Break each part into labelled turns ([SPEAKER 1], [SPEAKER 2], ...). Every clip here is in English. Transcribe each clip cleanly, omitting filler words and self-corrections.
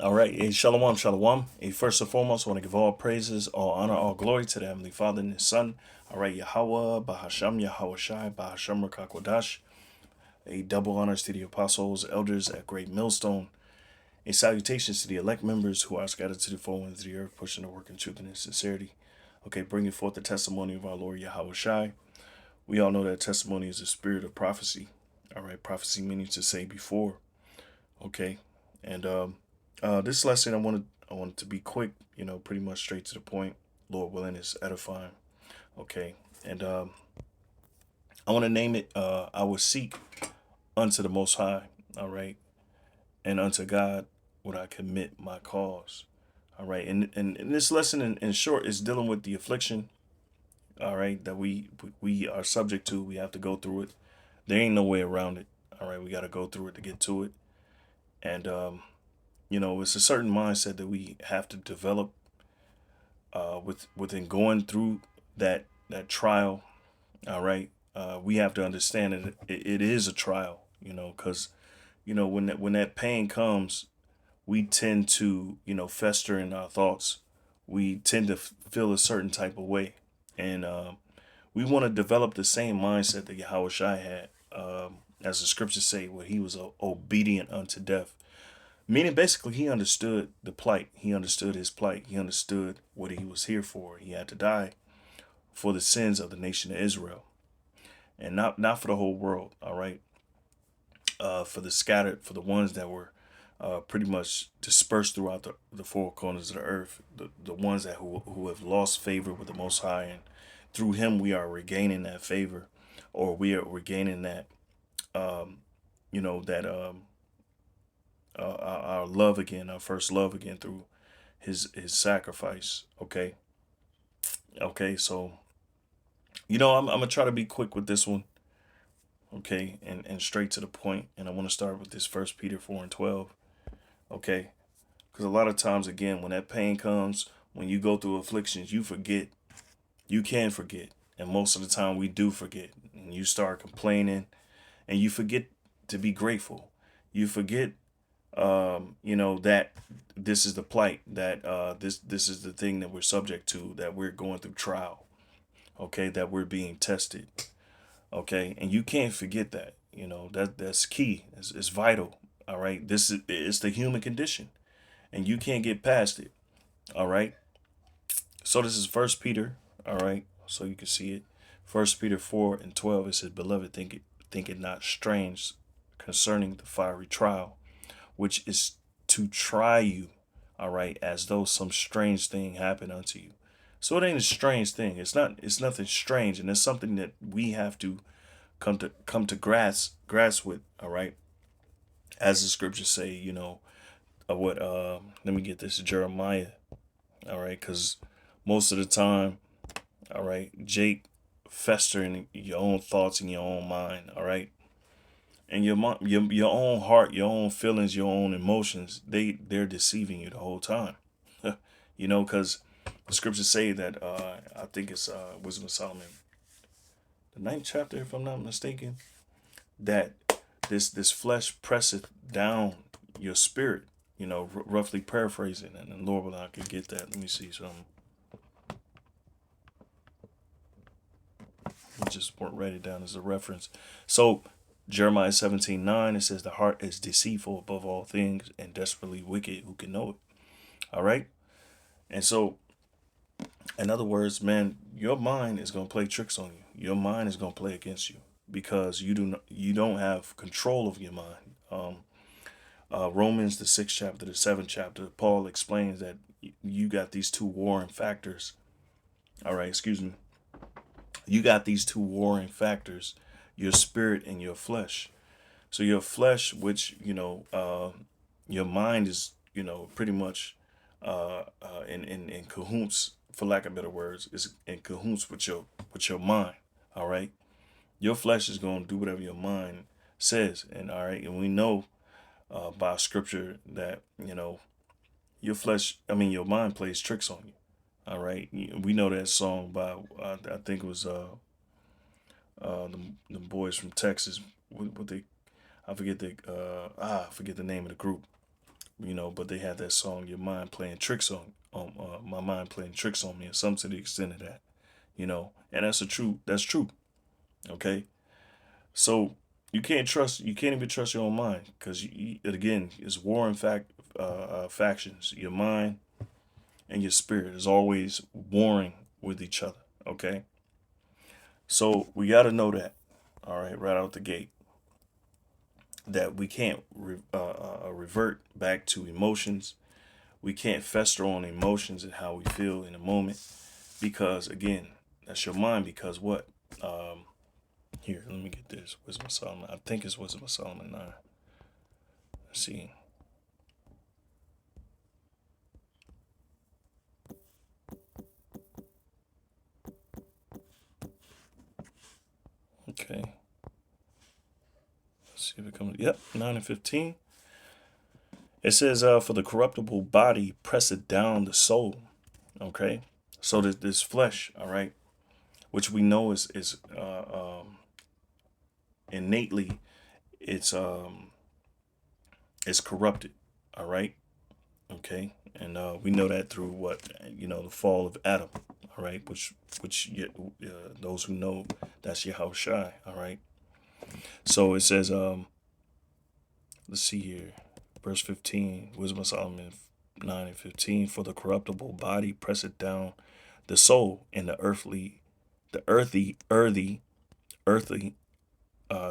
[SPEAKER 1] All right. Hey, shalom, shalom. Hey, first and foremost, I want to give all praises, all honor, all glory to the Heavenly Father and His Son. All right. Yahweh, Bahasham, Yahweh Shai, Bahasham, Rakakwadash. A double honors to the apostles, elders at Great Millstone. A salutations to the elect members who are scattered to the four winds of the earth, pushing the work in truth and in sincerity. Okay, bringing forth the testimony of our Lord Yahweh Shai. We all know that testimony is a spirit of prophecy. All right, prophecy meaning to say before. Okay, and this lesson I wanted to be quick. Pretty much straight to the point. Lord willing, is edifying. Okay, and I want to name it. I will seek unto the Most High. All right, and unto God would I commit my cause. All right, and this lesson in short is dealing with the affliction. All right, that we are subject to. We have to go through it. There ain't no way around it. All right, we got to go through it to get to it. And it's a certain mindset that we have to develop within going through that trial. All right, we have to understand that it is a trial. Because when that pain comes, we tend to fester in our thoughts. We tend to feel a certain type of way, and we want to develop the same mindset that Yahweh Shai had, as the scriptures say, where he was obedient unto death. Meaning, basically, he understood the plight. He understood his plight. He understood what he was here for. He had to die for the sins of the nation of Israel, and not for the whole world. All right, for the scattered, for the ones that were pretty much dispersed throughout the four corners of the earth, the ones who have lost favor with the Most High, and through Him we are regaining that favor, or we are regaining that that our love again, our first love again through his sacrifice. Okay, so I'm gonna try to be quick with this one. Okay, and straight to the point, and I want to start with this First Peter 4:12. Okay, because a lot of times, again, when that pain comes, when you go through afflictions, you forget. You can forget, and most of the time we do forget, and you start complaining, and you forget to be grateful. You forget that this is the plight, that this is the thing that we're subject to, that we're going through trial. Okay, that we're being tested. Okay, and you can't forget that. That's key. It's vital. All right, this is it's the human condition, and you can't get past it. All right, so this is First Peter. All right, so you can see it. First Peter 4:12. It says, "Beloved, think it not strange concerning the fiery trial, which is to try you, all right, as though some strange thing happened unto you." So it ain't a strange thing. It's nothing strange, and it's something that we have to come to grasp with, all right? As the scriptures say, what let me get this, Jeremiah, all right? Cuz most of the time, all right, Jake, fester in your own thoughts in your own mind, all right? And your own heart, your own feelings, your own emotions, they're deceiving you the whole time. Because the scriptures say that I think it's Wisdom of Solomon, the ninth chapter, if I'm not mistaken, that this flesh presseth down your spirit. Roughly paraphrasing, and then Lord, will I could get that. Let me see something. I just write it down as a reference. So Jeremiah 17:9, it says, "The heart is deceitful above all things and desperately wicked. Who can know it?" All right. And so, in other words, man, your mind is going to play tricks on you. Your mind is going to play against you because you don't have control of your mind. Romans, the sixth chapter, the seventh chapter, Paul explains that you got these two warring factors. All right, excuse me. You got these two warring factors, your spirit and your flesh. So your flesh, which your mind is pretty much in cahoots, for lack of better words, is in cahoots with your mind. All right, your flesh is going to do whatever your mind says, and all right, and we know by scripture that your flesh, I mean your mind plays tricks on you. All right, we know that song by I think it was the boys from Texas. What they, I forget the name of the group, but they had that song, "Your Mind Playing Tricks My Mind Playing Tricks on Me," or something to the extent of that, and that's true. Okay. So you can't even trust your own mind, because it again is war in fact, factions. Your mind and your spirit is always warring with each other. Okay. So we got to know that, all right, right out the gate, that we can't revert back to emotions. We can't fester on emotions and how we feel in a moment, because again, that's your mind. Because what? Um, Here, let me get this. Wisdom of Solomon. I think it's Wisdom of Solomon 9. Let's see. Okay. Let's see if it comes. Yep, 9 and 15. It says, "For the corruptible body presseth down the soul." Okay. So this flesh, all right, which we know is innately, it's corrupted. All right. Okay. And we know that through what, the fall of Adam. All right, which those who know, that's Yahushua. All right. So it says, let's see here, verse 15, Wisdom of Solomon 9 and 15. "For the corruptible body presseth down the soul, and the earthy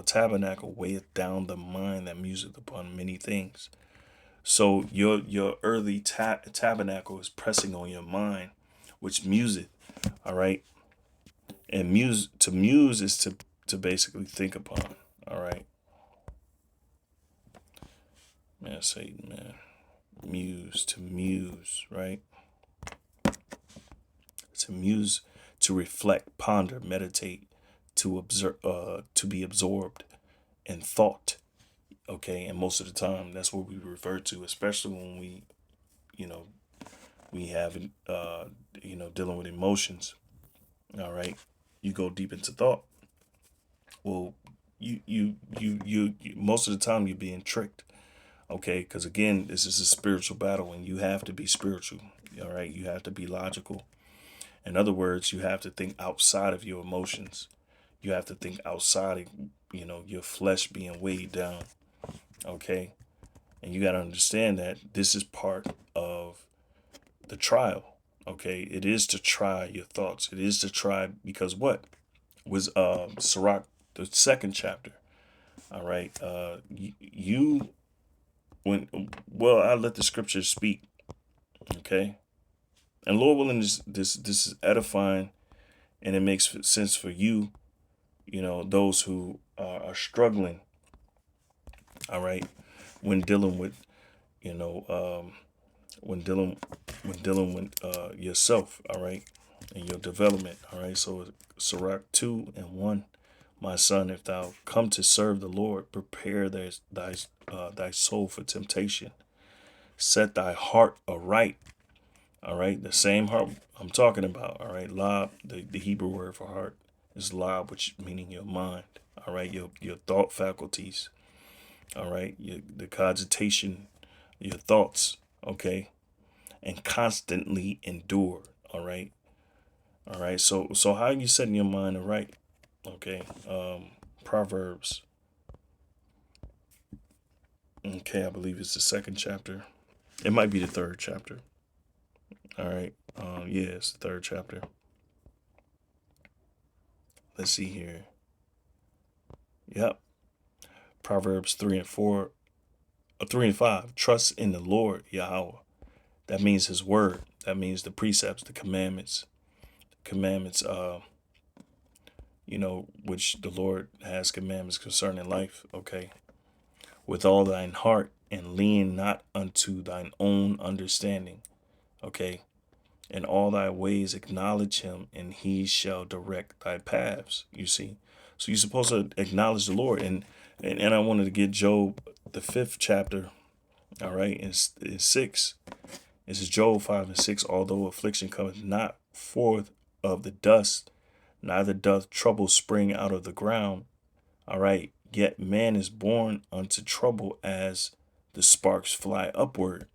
[SPEAKER 1] tabernacle weigheth down the mind that museth upon many things." So your earthly tabernacle is pressing on your mind, which museth. All right. And muse is to basically think upon. All right. Man, Satan, man. To muse, right? To muse, to reflect, ponder, meditate, to observe, to be absorbed in thought. Okay. And most of the time, that's what we refer to, especially when you know, we have, dealing with emotions. All right. You go deep into thought. Well, most of the time you're being tricked. Okay. Because again, this is a spiritual battle, and you have to be spiritual. All right. You have to be logical. In other words, you have to think outside of your emotions. You have to think outside of, your flesh being weighed down. Okay. And you got to understand that this is part of the trial. Okay. It is to try your thoughts. It is to try, because what was Sirach, the second chapter. All right. You when well, I let the scriptures speak. Okay. And Lord willing, this is edifying, and it makes sense for you, those who are struggling. All right. When dealing with, you know, when dealing with yourself. All right. And your development. All right. So Sirach 2 and 1. "My son, if thou come to serve the Lord, prepare thy soul for temptation. Set thy heart aright." All right. The same heart I'm talking about. All right. Lab, the Hebrew word for heart is lab, which meaning your mind. All right. Your thought faculties. All right. The cogitation, your thoughts. Okay. And constantly endure. All right. All right. So how are you setting your mind aright? Okay. Proverbs. Okay, I believe it's the second chapter. It might be the third chapter. All right. Yeah, it's the third chapter. Let's see here. Yep. Proverbs 3 and 4, 3 and 5. "Trust in the Lord Yahweh." That means His word. That means the precepts, the commandments. Commandments, which the Lord has commandments concerning life. Okay. "With all thine heart, and lean not unto thine own understanding." Okay. "In all thy ways acknowledge Him, and He shall direct thy paths." You see, so you're supposed to acknowledge the Lord, and I wanted to get Job, the fifth chapter. All right, in 6. This is Job 5 and 6. "Although affliction cometh not forth of the dust, neither doth trouble spring out of the ground. All right, yet man is born unto trouble as the sparks fly upward.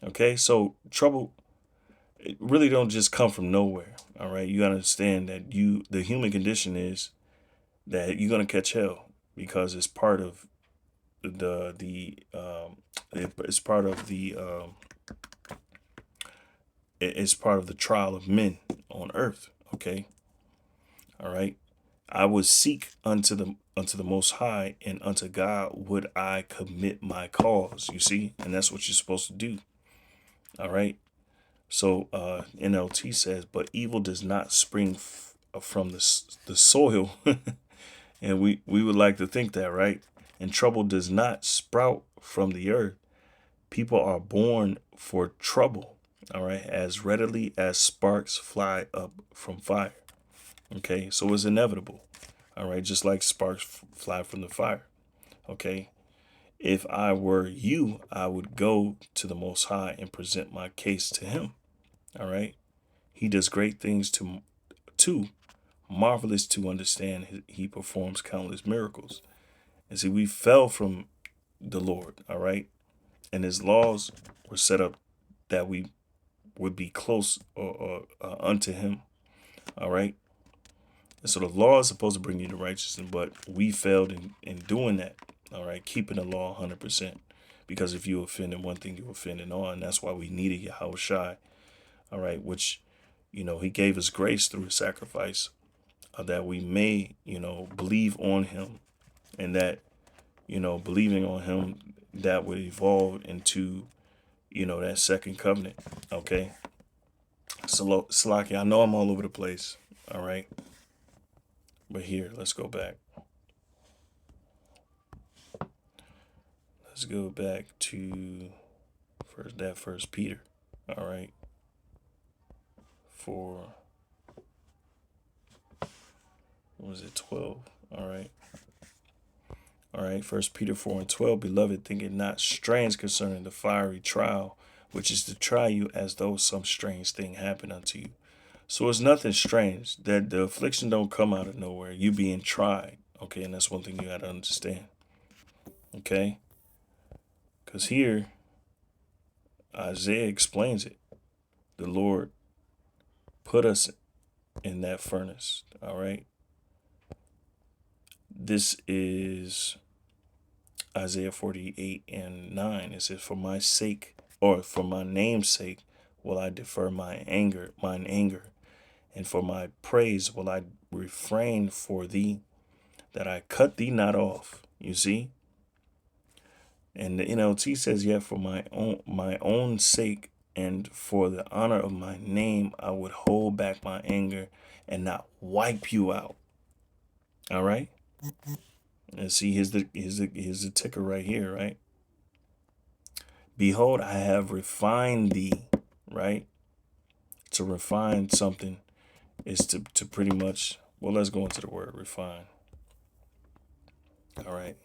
[SPEAKER 1] Okay, so trouble, it really don't just come from nowhere. All right, you gotta understand that the human condition is that you're gonna catch hell because it's part of it's part of it's part of the trial of men on earth. Okay, all right. I would seek unto the Most High, and unto God would I commit my cause. You see, and that's what you're supposed to do. All right. So NLT says, but evil does not spring from the soil, and we would like to think that, right? And trouble does not sprout from the earth. People are born for trouble. All right, as readily as sparks fly up from fire. Okay, so it's inevitable. All right, just like sparks fly from the fire. Okay, if I were you, I would go to the Most High and present my case to Him. All right, He does great things to marvelous to understand. He performs countless miracles. And see, we fell from the Lord. All right, and His laws were set up that we would be close or unto Him. All right. And so the law is supposed to bring you to righteousness, but we failed in doing that. All right, keeping the law 100%. Because if you offend in one thing, you offend in all. And that's why we needed Yahweh Shai. All right, which, He gave us grace through His sacrifice that we may, believe on Him. And that, believing on Him, that would evolve into, that second covenant. Okay. So, Slaki, I know I'm all over the place. All right. But here, let's go back. Let's go back to First Peter. All right. For, what was it, 12? All right. All right. 1 Peter 4:12. Beloved, think it not strange concerning the fiery trial, which is to try you as though some strange thing happened unto you. So it's nothing strange that the affliction don't come out of nowhere. You being tried. Okay. And that's one thing you got to understand. Okay. Because here, Isaiah explains it. The Lord put us in that furnace. All right. This is Isaiah 48:9. It says, for my sake, or for my name's sake, will I defer mine anger, and for my praise will I refrain for thee, that I cut thee not off. You see? And the NLT says, yet for my own sake, and for the honor of my name, I would hold back my anger and not wipe you out. All right. And see, here's the ticker right here, right? Behold, I have refined thee, right? To refine something is to pretty much, well, let's go into the word refine. All right.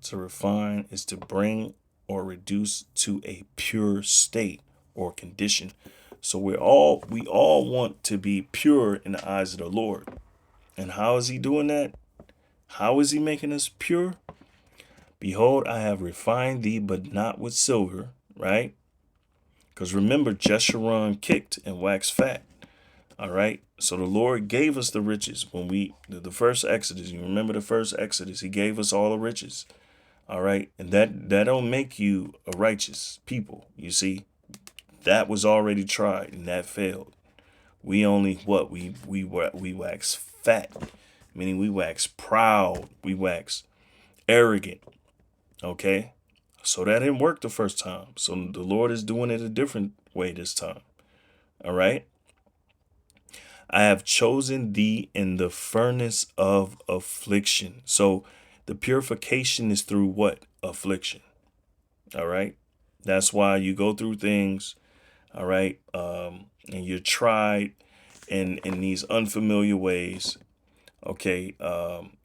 [SPEAKER 1] To refine is to bring or reduce to a pure state or condition. So we all want to be pure in the eyes of the Lord. And how is He doing that? How is He making us pure? Behold, I have refined thee, but not with silver, right? Because remember, Jeshurun kicked and waxed fat. All right. So the Lord gave us the riches when the first Exodus. You remember the first Exodus? He gave us all the riches. All right. And that don't make you a righteous people. You see, that was already tried and that failed. We only we wax fat, meaning we wax proud, we wax arrogant. Okay. So that didn't work the first time. So the Lord is doing it a different way this time. All right. I have chosen thee in the furnace of affliction. So the purification is through what? Affliction. All right. That's why you go through things. All right. And you're tried in these unfamiliar ways. Okay.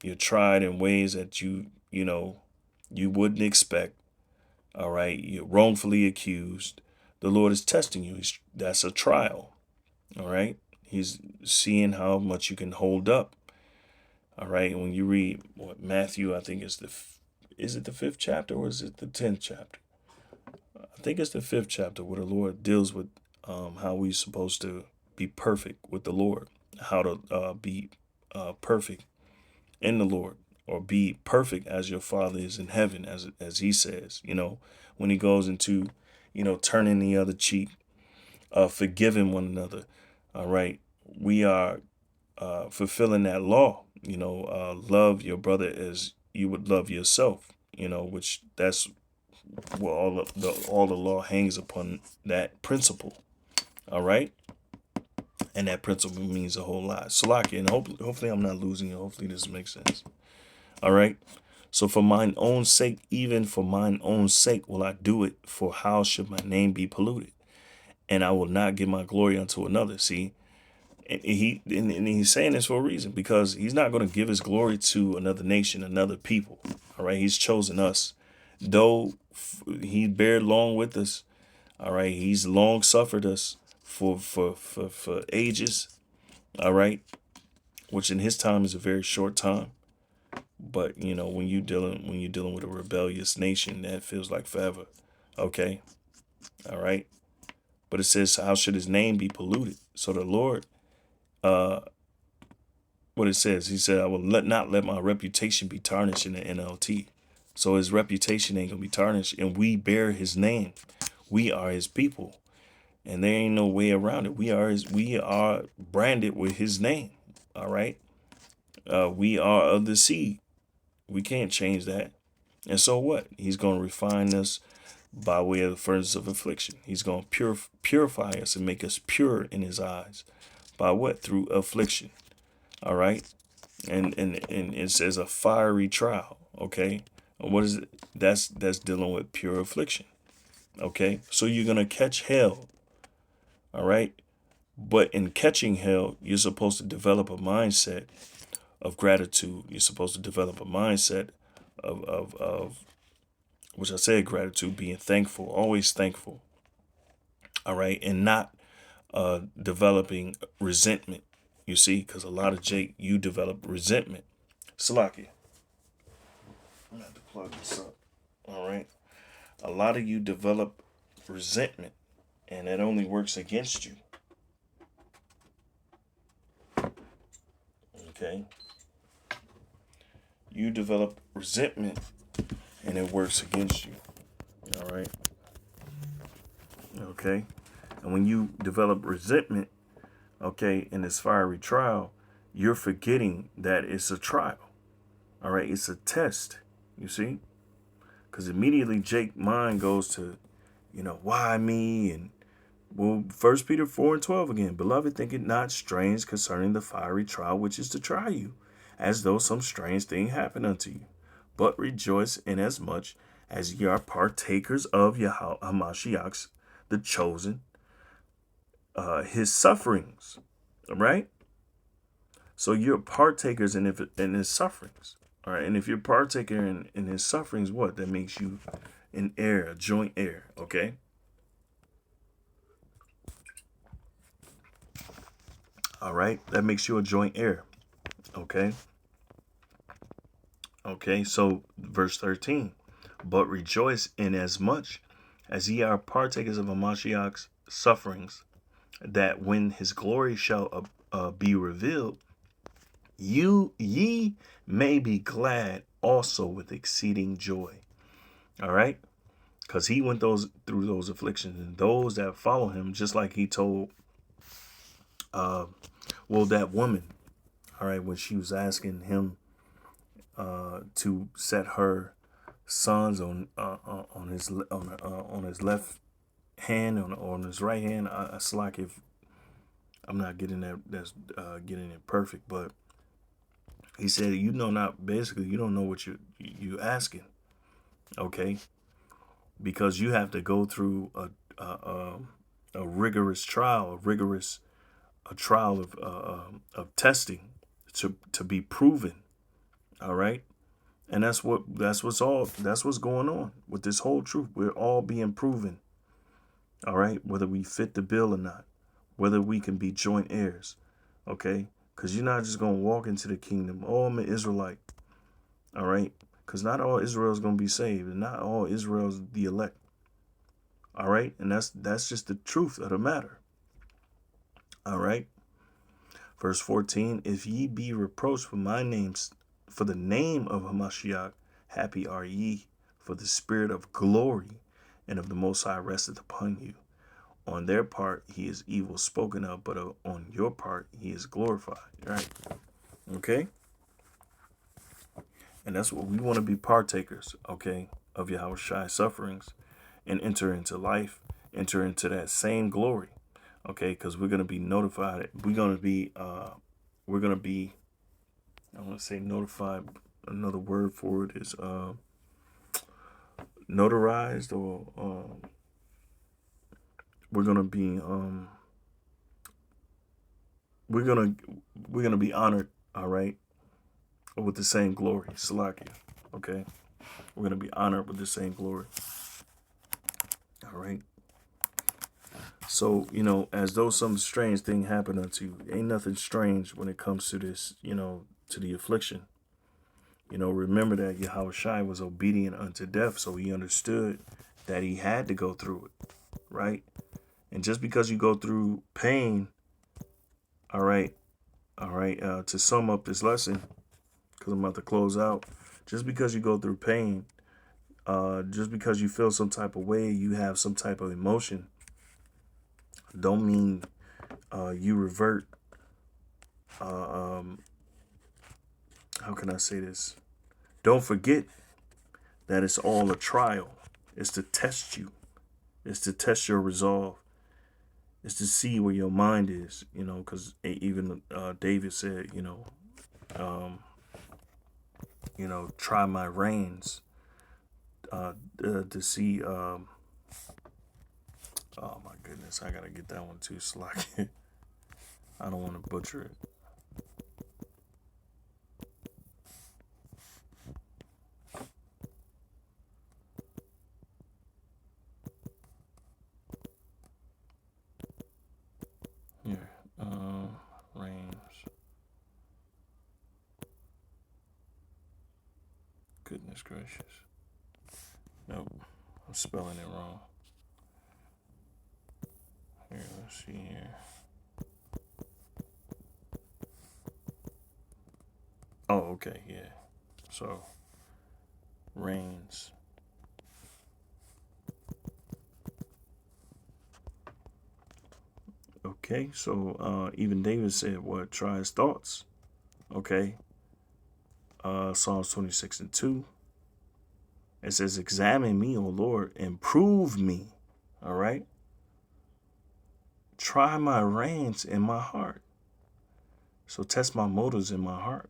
[SPEAKER 1] You're tried in ways that you wouldn't expect. All right. You're wrongfully accused. The Lord is testing you. That's a trial. All right. He's seeing how much you can hold up. All right. When you read Matthew, I think it's is it the 5th chapter or is it the 10th chapter? I think it's the 5th chapter where the Lord deals with how we're supposed to be perfect with the Lord, how to be perfect in the Lord, or be perfect as your Father is in heaven, as He says. When He goes into, turning the other cheek, forgiving one another. All right, we are fulfilling that law. Love your brother as you would love yourself. Which that's what all the law hangs upon, that principle. All right, and that principle means a whole lot. Salaki, and hopefully I'm not losing you. Hopefully this makes sense. All right. So for mine own sake, even for mine own sake, will I do it. For how should my name be polluted? And I will not give my glory unto another. See, and he's saying this for a reason, because he's not going to give his glory to another nation, another people. All right. He's chosen us, though he bared long with us. All right. He's long suffered us for ages. All right. Which in his time is a very short time. But when you're dealing with a rebellious nation, that feels like forever. Okay. All right. But it says, how should his name be polluted? So the Lord, what it says, he said, I will not let my reputation be tarnished in the NLT. So his reputation ain't gonna be tarnished, and we bear his name. We are his people, and there ain't no way around it. We are branded with his name. All right. We are of the seed. We can't change that. And so what? He's going to refine us by way of the furnace of affliction. He's going to purify us and make us pure in his eyes. By what? Through affliction. All right. And it says a fiery trial. Okay. And what is it? That's dealing with pure affliction. Okay. So you're going to catch hell. All right. But in catching hell, you're supposed to develop a mindset of gratitude. You're supposed to develop a mindset of which I said gratitude, being thankful, always thankful. All right. And not developing resentment. You see, because a lot of you develop resentment. Salaki. I'm gonna have to plug this up. All right. A lot of you develop resentment, and it only works against you. Okay. You develop resentment, and it works against you. All right. Okay. And when you develop resentment, okay, in this fiery trial, you're forgetting that it's a trial. All right. It's a test. You see? Because immediately Jake's mind goes to, why me? And well, 1 Peter 4:12 again. Beloved, think it not strange concerning the fiery trial which is to try you, as though some strange thing happened unto you. But rejoice inasmuch as ye are partakers of Hamashiach's, the chosen, his sufferings. All right? So you're partakers in his sufferings. All right? And if you're partaker in his sufferings, what? That makes you an heir, a joint heir. Okay? All right? That makes you a joint heir. Okay? Okay, so verse 13. But rejoice inasmuch as ye are partakers of Hamashiach's sufferings, that when his glory shall be revealed, ye may be glad also with exceeding joy. All right? Because he went through those afflictions, and those that follow him, just like he told that woman, all right, when she was asking him to set her sons on his left hand, on his right hand. It's like, if I'm not getting that's getting it perfect, but he said, you don't know what you asking, okay? Because you have to go through a rigorous trial, a trial of testing to be proven. All right. And that's what's going on with this whole truth. We're all being proven. All right. Whether we fit the bill or not, whether we can be joint heirs. Okay. Because you're not just going to walk into the kingdom. Oh, I'm an Israelite. All right. Because not all Israel is going to be saved, and not all Israel is the elect. All right, and that's just the truth of the matter. All right. Verse 14, if ye be reproached for my name's, for the name of Hamashiach, happy are ye, for the spirit of glory and of the Most High resteth upon you. On their part, he is evil spoken of, but on your part, he is glorified. Right? Okay? And that's what we want to be partakers, okay, of Yahushai's sufferings and enter into life, enter into that same glory, okay, because we're going to be notified. We're going to be, I want to say notified. Another word for it is notarized, or we're going to be, we're going to be honored, all right, with the same glory, Salakia, okay? We're going to be honored with the same glory, all right? So, as though some strange thing happened unto you, ain't nothing strange when it comes to this, to the affliction. Remember that Yahushua was obedient unto death, so he understood that he had to go through it, right? And just because you go through pain, all right, to sum up this lesson, because I'm about to close out, just because you go through pain, just because you feel some type of way, you have some type of emotion, don't mean you revert. How can I say this? Don't forget that it's all a trial. It's to test you. It's to test your resolve. It's to see where your mind is, because even David said, try my reins to see. Oh my goodness, I gotta get that one too, Slack. I don't want to butcher it. Here, reins. Goodness gracious. Nope, I'm spelling it wrong. Here, let's see here. Oh, okay, yeah. So, reins. Okay, so even David said, what? Try his thoughts. Okay. Psalms 26:2. It says, examine me, O Lord, and prove me. All right. Try my reins in my heart. So test my motives in my heart.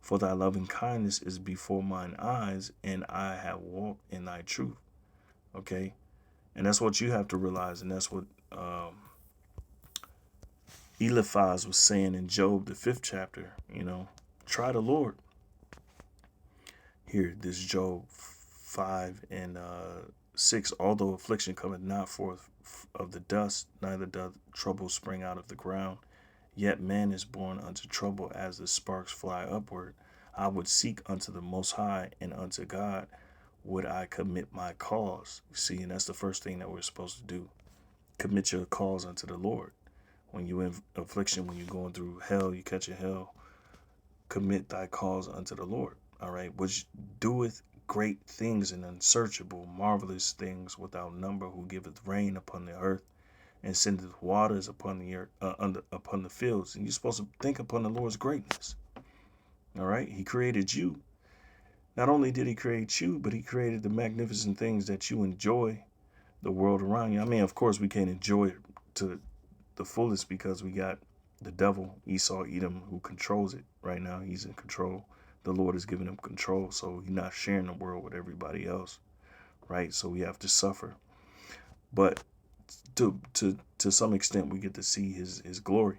[SPEAKER 1] For thy loving kindness is before mine eyes, and I have walked in thy truth. Okay. And that's what you have to realize. And that's what Eliphaz was saying in Job, the 5th chapter. Try the Lord. Here, this Job 5 and 6. Although affliction cometh not forth of the dust, neither doth trouble spring out of the ground, yet man is born unto trouble as the sparks fly upward. I would seek unto the Most High, and unto God would I commit my cause. See, and that's the first thing that we're supposed to do. Commit your cause unto the Lord. When you're in affliction, when you're going through hell, you catch a hell, commit thy cause unto the Lord. All right, which doeth great things and unsearchable, marvelous things without number, who giveth rain upon the earth and sendeth waters upon the earth, upon the fields. And you're supposed to think upon the Lord's greatness. All right, he created you. Not only did he create you, but he created the magnificent things that you enjoy, the world around you. I mean, of course, we can't enjoy it to the fullest because we got the devil, Esau, Edom, who controls it right now. He's in control. The Lord has given him control, so he's not sharing the world with everybody else, right? So we have to suffer. But to some extent, we get to see his glory,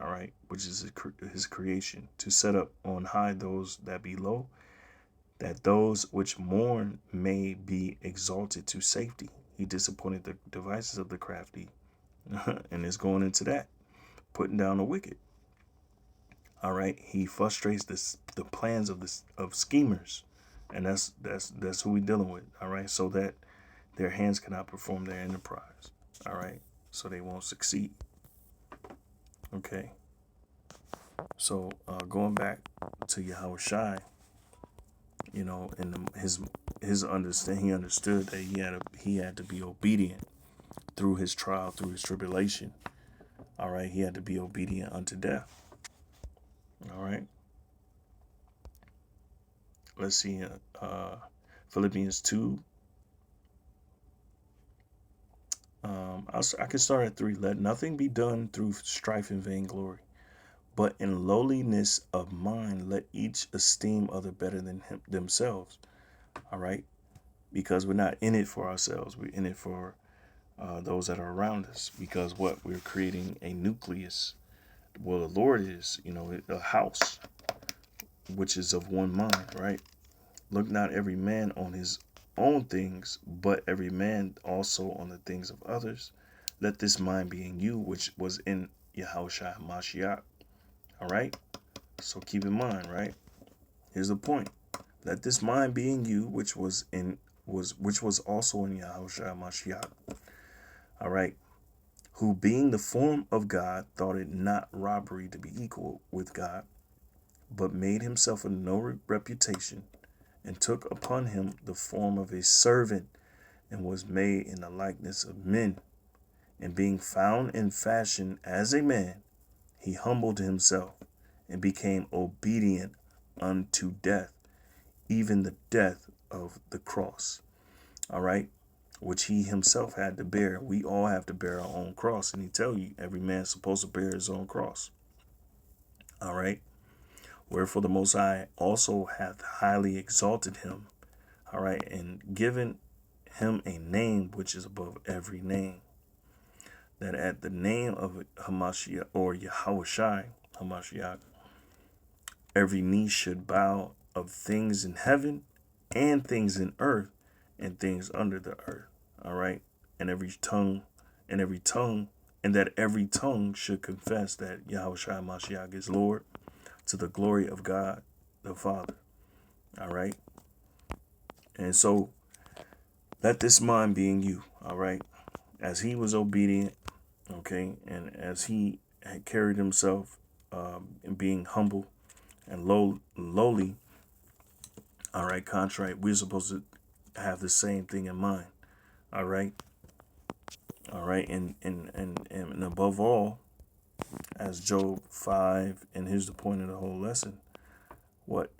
[SPEAKER 1] all right, which is his creation, to set up on high those that be low, that those which mourn may be exalted to safety. He disappointed the devices of the crafty, and it's going into that, putting down the wicked. All right, he frustrates the plans of schemers, And that's who we dealing with. All right. So that their hands cannot perform their enterprise. All right. So they won't succeed. Okay. So going back to Yahweh Shai, and his understand he understood that he had to be obedient through his trial, through his tribulation. All right, he had to be obedient unto death. All right, let's see, Philippians 2. I can start at 3. Let nothing be done through strife and vainglory, but in lowliness of mind, let each esteem other better than themselves. All right, because we're not in it for ourselves; we're in it for those that are around us. Because what we're creating a nucleus. Well, the Lord is, a house which is of one mind, right? Look not every man on his own things, but every man also on the things of others. Let this mind be in you, which was in Yahushua Mashiach. All right. So keep in mind, right? Here's the point. Let this mind be in you, which was also in Yahushua Mashiach. All right. Who being the form of God thought it not robbery to be equal with God, but made himself of no reputation, and took upon him the form of a servant, and was made in the likeness of men. And being found in fashion as a man, he humbled himself, and became obedient unto death, even the death of the cross. All right, which he himself had to bear. We all have to bear our own cross, and he tell you every man's supposed to bear his own cross. All right. Wherefore the Most High also hath highly exalted him, all right, and given him a name which is above every name, that at the name of Hamashiach, or Yahushai Hamashiach, every knee should bow, of things in heaven and things in earth and things under the earth. All right, and every tongue, and that every tongue should confess that Yahushai Hamashiach is Lord, to the glory of God the Father. All right. And so let this mind be in you. All right. As he was obedient, okay, and as he had carried himself in being humble and lowly, all right, contrite, we're supposed to have the same thing in mind. All right. All right. And above all, as Job 5, and here's the point of the whole lesson, what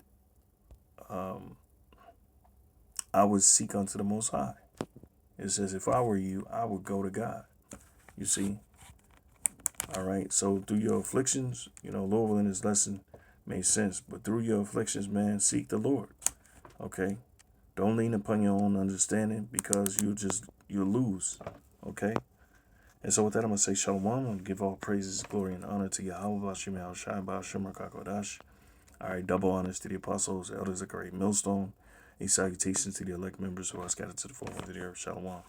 [SPEAKER 1] I would seek unto the Most High. It says, if I were you, I would go to God. You see? All right. So through your afflictions, Lord willing, this lesson made sense. But through your afflictions, man, seek the Lord. Okay. Don't lean upon your own understanding, because you'll lose. Okay. And so with that, I'm going to say shalom. I'm going to give all praises, glory, and honor to Yahweh, Bashim Al-Shai, Bashim Rakakodash. All right. Double honors to the apostles, elders of great millstone. A salutations to the elect members who are scattered to the four winds of the earth. Shalom.